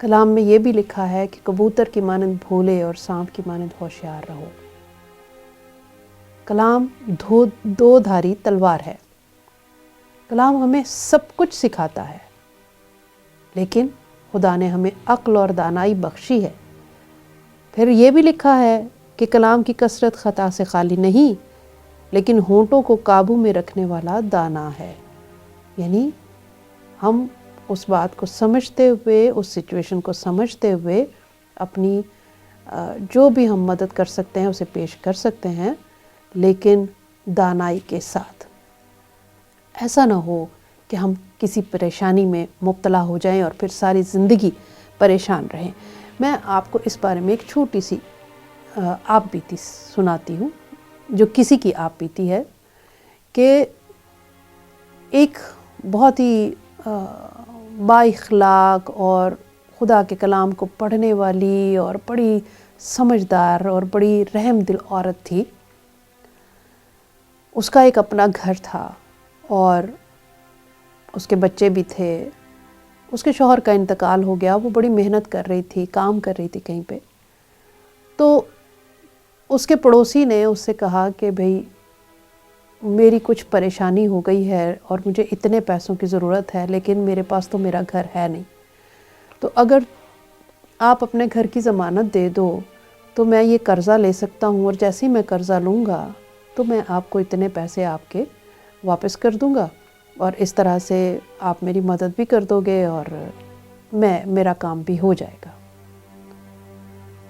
کلام میں یہ بھی لکھا ہے کہ کبوتر کی مانند بھولے اور سانپ کی مانند ہوشیار رہو۔ کلام دو دھاری تلوار ہے۔ کلام ہمیں سب کچھ سکھاتا ہے، لیکن خدا نے ہمیں عقل اور دانائی بخشی ہے۔ پھر یہ بھی لکھا ہے کہ کلام کی کثرت خطا سے خالی نہیں، لیکن ہونٹوں کو قابو میں رکھنے والا دانا ہے۔ یعنی ہم اس بات کو سمجھتے ہوئے، اس سچویشن کو سمجھتے ہوئے اپنی جو بھی ہم مدد کر سکتے ہیں اسے پیش کر سکتے ہیں، لیکن دانائی کے ساتھ۔ ایسا نہ ہو کہ ہم کسی پریشانی میں مبتلا ہو جائیں اور پھر ساری زندگی پریشان رہیں۔ میں آپ کو اس بارے میں ایک چھوٹی سی آپ بیتی سناتی ہوں، جو کسی کی آپ بیتی ہے، کہ ایک بہت ہی با اخلاق اور خدا کے کلام کو پڑھنے والی اور بڑی سمجھدار اور بڑی رحم دل عورت تھی۔ اس کا ایک اپنا گھر تھا اور اس کے بچے بھی تھے۔ اس کے شوہر کا انتقال ہو گیا، وہ بڑی محنت کر رہی تھی، کام کر رہی تھی کہیں پہ۔ تو اس کے پڑوسی نے اس سے کہا کہ بھئی میری کچھ پریشانی ہو گئی ہے اور مجھے اتنے پیسوں کی ضرورت ہے، لیکن میرے پاس تو میرا گھر ہے نہیں، تو اگر آپ اپنے گھر کی ضمانت دے دو تو میں یہ قرضہ لے سکتا ہوں، اور جیسے ہی میں قرضہ لوں گا تو میں آپ کو اتنے پیسے آپ کے واپس کر دوں گا، اور اس طرح سے آپ میری مدد بھی کر دو گے اور میرا کام بھی ہو جائے گا۔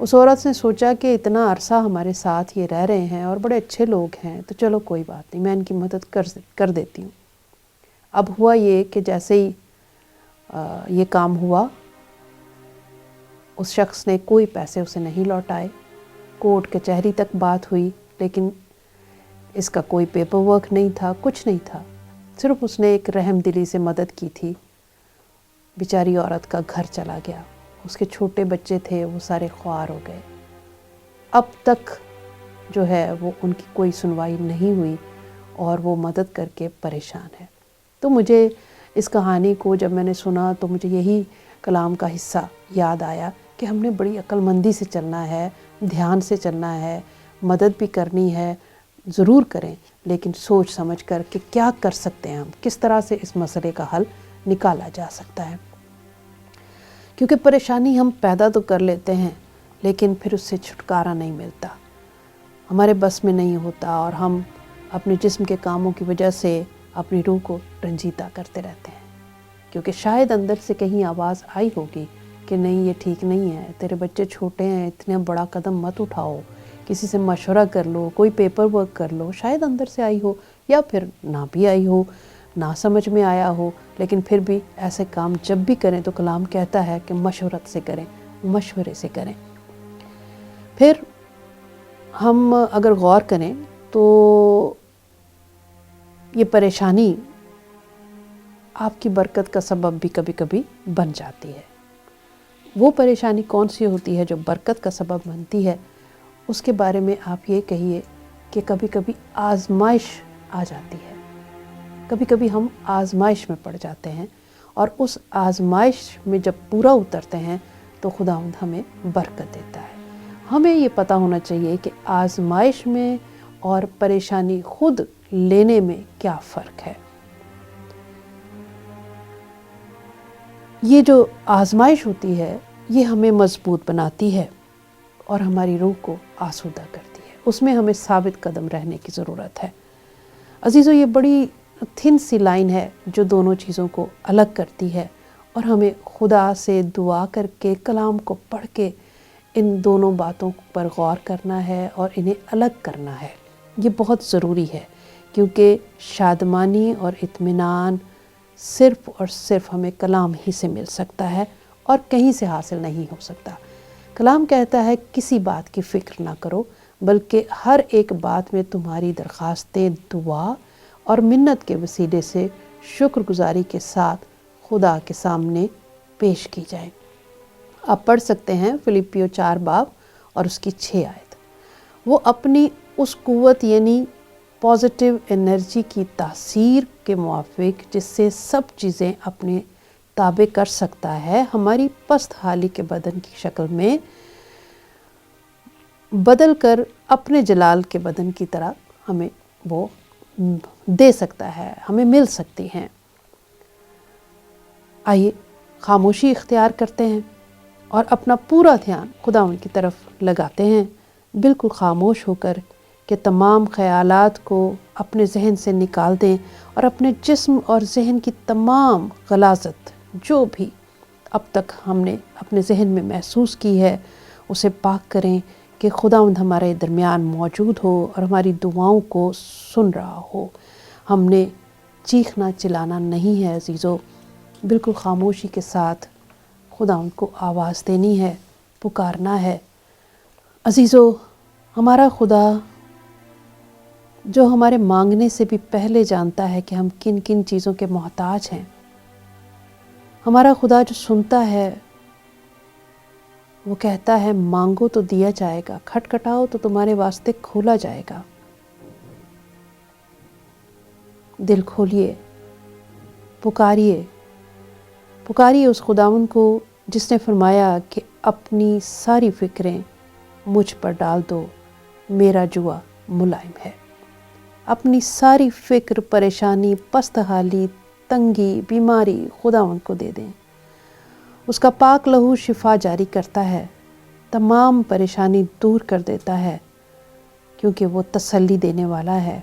اس عورت نے سوچا کہ اتنا عرصہ ہمارے ساتھ یہ رہ رہے ہیں اور بڑے اچھے لوگ ہیں، تو چلو کوئی بات نہیں، میں ان کی مدد کر دیتی ہوں۔ اب ہوا یہ کہ جیسے ہی یہ کام ہوا، اس شخص نے کوئی پیسے اسے نہیں لوٹائے۔ کورٹ کچہری تک بات ہوئی، لیکن اس کا کوئی پیپر ورک نہیں تھا، کچھ نہیں تھا، صرف اس نے ایک رحم دلی سے مدد کی تھی۔ بیچاری عورت کا گھر چلا گیا، اس کے چھوٹے بچے تھے، وہ سارے خوار ہو گئے۔ اب تک جو ہے وہ ان کی کوئی سنوائی نہیں ہوئی اور وہ مدد کر کے پریشان ہے۔ تو مجھے اس کہانی کو جب میں نے سنا تو مجھے یہی کلام کا حصہ یاد آیا کہ ہم نے بڑی عقل مندی سے چلنا ہے، دھیان سے چلنا ہے، مدد بھی کرنی ہے، ضرور کریں، لیکن سوچ سمجھ کر کہ کیا کر سکتے ہیں ہم، کس طرح سے اس مسئلے کا حل نکالا جا سکتا ہے۔ کیونکہ پریشانی ہم پیدا تو کر لیتے ہیں، لیکن پھر اس سے چھٹکارا نہیں ملتا، ہمارے بس میں نہیں ہوتا، اور ہم اپنے جسم کے کاموں کی وجہ سے اپنی روح کو رنجیدہ کرتے رہتے ہیں۔ کیونکہ شاید اندر سے کہیں آواز آئی ہوگی کہ نہیں، یہ ٹھیک نہیں ہے، تیرے بچے چھوٹے ہیں، اتنا بڑا قدم مت اٹھاؤ، کسی سے مشورہ کر لو، کوئی پیپر ورک کر لو۔ شاید اندر سے آئی ہو، یا پھر نہ بھی آئی ہو، نہ سمجھ میں آیا ہو، لیکن پھر بھی ایسے کام جب بھی کریں تو کلام کہتا ہے کہ مشورت سے کریں، مشورے سے کریں۔ پھر ہم اگر غور کریں تو یہ پریشانی آپ کی برکت کا سبب بھی کبھی کبھی بن جاتی ہے۔ وہ پریشانی کون سی ہوتی ہے جو برکت کا سبب بنتی ہے؟ اس کے بارے میں آپ یہ کہیے کہ کبھی کبھی آزمائش آ جاتی ہے، کبھی کبھی ہم آزمائش میں پڑ جاتے ہیں، اور اس آزمائش میں جب پورا اترتے ہیں تو خداوند ہمیں برکت دیتا ہے۔ ہمیں یہ پتہ ہونا چاہیے کہ آزمائش میں اور پریشانی خود لینے میں کیا فرق ہے۔ یہ جو آزمائش ہوتی ہے یہ ہمیں مضبوط بناتی ہے اور ہماری روح کو آسودہ کرتی ہے، اس میں ہمیں ثابت قدم رہنے کی ضرورت ہے۔ عزیزو، یہ بڑی تھن سی لائن ہے جو دونوں چیزوں کو الگ کرتی ہے، اور ہمیں خدا سے دعا کر کے، کلام کو پڑھ کے ان دونوں باتوں پر غور کرنا ہے اور انہیں الگ کرنا ہے۔ یہ بہت ضروری ہے، کیونکہ شادمانی اور اطمینان صرف اور صرف ہمیں کلام ہی سے مل سکتا ہے اور کہیں سے حاصل نہیں ہو سکتا۔ کلام کہتا ہے کسی بات کی فکر نہ کرو، بلکہ ہر ایک بات میں تمہاری درخواستیں دعا اور منت کے وسیلے سے شکر گزاری کے ساتھ خدا کے سامنے پیش کی جائیں۔ آپ پڑھ سکتے ہیں فلپیو 4 باب اور اس کی 6 آیت۔ وہ اپنی اس قوت یعنی پازیٹیو انرجی کی تاثیر کے موافق، جس سے سب چیزیں اپنے تابع کر سکتا ہے، ہماری پست حالی کے بدن کی شکل میں بدل کر اپنے جلال کے بدن کی طرح ہمیں وہ دے سکتا ہے، ہمیں مل سکتی ہیں۔ آئیے خاموشی اختیار کرتے ہیں اور اپنا پورا دھیان خداوند کی طرف لگاتے ہیں، بالکل خاموش ہو کر، کہ تمام خیالات کو اپنے ذہن سے نکال دیں اور اپنے جسم اور ذہن کی تمام غلاظت جو بھی اب تک ہم نے اپنے ذہن میں محسوس کی ہے اسے پاک کریں، کہ خداوند ہمارے درمیان موجود ہو اور ہماری دعاؤں کو سن رہا ہو۔ ہم نے چیخنا چلانا نہیں ہے عزیزو، بالکل خاموشی کے ساتھ خداوند کو آواز دینی ہے، پکارنا ہے۔ عزیزو، ہمارا خدا جو ہمارے مانگنے سے بھی پہلے جانتا ہے کہ ہم کن کن چیزوں کے محتاج ہیں، ہمارا خدا جو سنتا ہے وہ کہتا ہے مانگو تو دیا جائے گا، کھٹکھٹاؤ تو تمہارے واسطے کھولا جائے گا۔ دل کھولیے، پکاریے، پکاریے اس خداوند کو جس نے فرمایا کہ اپنی ساری فکریں مجھ پر ڈال دو، میرا جوا ملائم ہے۔ اپنی ساری فکر، پریشانی، پست حالی، تنگی، بیماری خداوند کو دے دیں۔ اس کا پاک لہو شفا جاری کرتا ہے، تمام پریشانی دور کر دیتا ہے، کیونکہ وہ تسلی دینے والا ہے،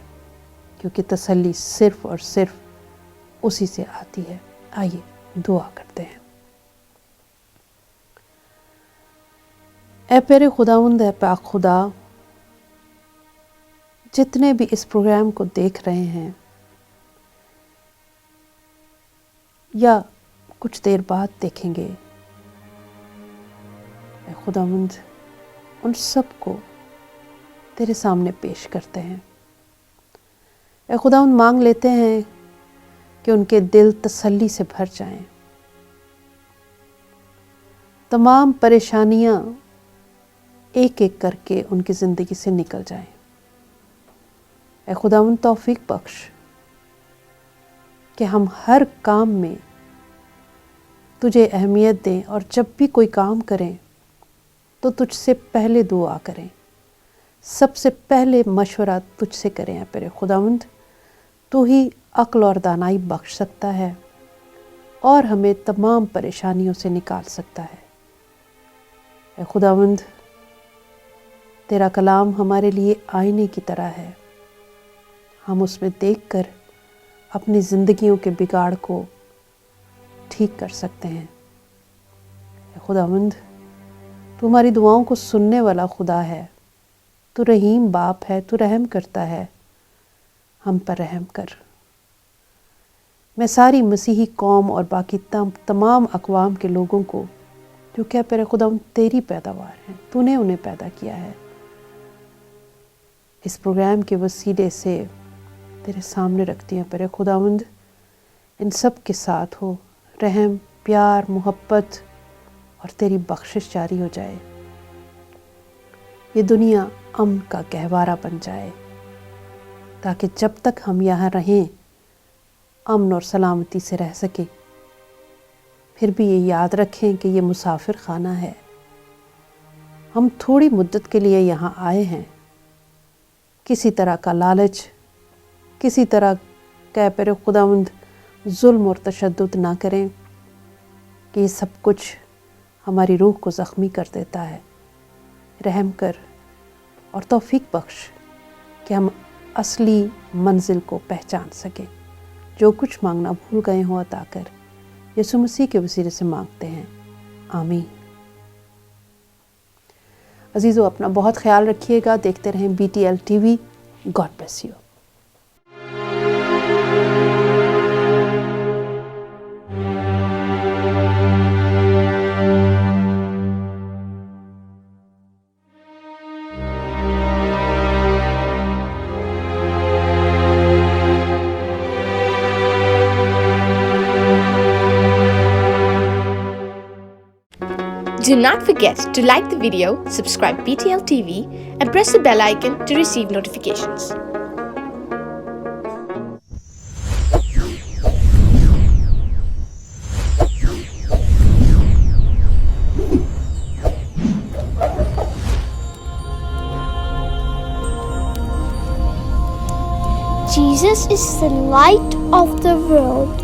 کیونکہ تسلی صرف اور صرف اسی سے آتی ہے۔ آئیے دعا کرتے ہیں۔ اے پیارے خداوند، اے پاک خدا، جتنے بھی اس پروگرام کو دیکھ رہے ہیں یا کچھ دیر بعد دیکھیں گے، اے خداوند ان سب کو تیرے سامنے پیش کرتے ہیں۔ اے خداوند مانگ لیتے ہیں کہ ان کے دل تسلی سے بھر جائیں، تمام پریشانیاں ایک ایک کر کے ان کی زندگی سے نکل جائیں۔ اے خداوند توفیق بخش کہ ہم ہر کام میں تجھے اہمیت دیں، اور جب بھی کوئی کام کریں تو تجھ سے پہلے دعا کریں، سب سے پہلے مشورہ تجھ سے کریں۔ اے پیارے خداوند، تو ہی عقل اور دانائی بخش سکتا ہے اور ہمیں تمام پریشانیوں سے نکال سکتا ہے۔ اے خداوند، تیرا کلام ہمارے لیے آئینے کی طرح ہے، ہم اس میں دیکھ کر اپنی زندگیوں کے بگاڑ کو ٹھیک کر سکتے ہیں۔ اے خداوند، تو ہماری دعاؤں کو سننے والا خدا ہے، تو رحیم باپ ہے، تو رحم کرتا ہے، ہم پر رحم کر۔ میں ساری مسیحی قوم اور باقی تمام اقوام کے لوگوں کو جو کہ پیارے خداوند تیری پیداوار ہیں، تو نے انہیں پیدا کیا ہے، اس پروگرام کے وسیلے سے تیرے سامنے رکھتی ہیں۔ پیارے خداوند، ان سب کے ساتھ ہو، رحم، پیار، محبت اور تیری بخشش جاری ہو جائے۔ یہ دنیا امن کا گہوارہ بن جائے، تاکہ جب تک ہم یہاں رہیں امن اور سلامتی سے رہ سکیں۔ پھر بھی یہ یاد رکھیں کہ یہ مسافر خانہ ہے، ہم تھوڑی مدت کے لیے یہاں آئے ہیں۔ کسی طرح کا لالچ، کسی طرح کا پیارے خداوند ظلم اور تشدد نہ کریں، کہ یہ سب کچھ ہماری روح کو زخمی کر دیتا ہے۔ رحم کر اور توفیق بخش کہ ہم اصلی منزل کو پہچان سکیں۔ جو کچھ مانگنا بھول گئے ہوں عطا کر، یسوع مسیح کے وسیلے سے مانگتے ہیں، آمین۔ عزیزو، اپنا بہت خیال رکھیے گا، دیکھتے رہیں BTL TV۔ God bless you. Do not forget to like the video, subscribe BTL TV, and press the bell icon to receive notifications. Jesus is the light of the world.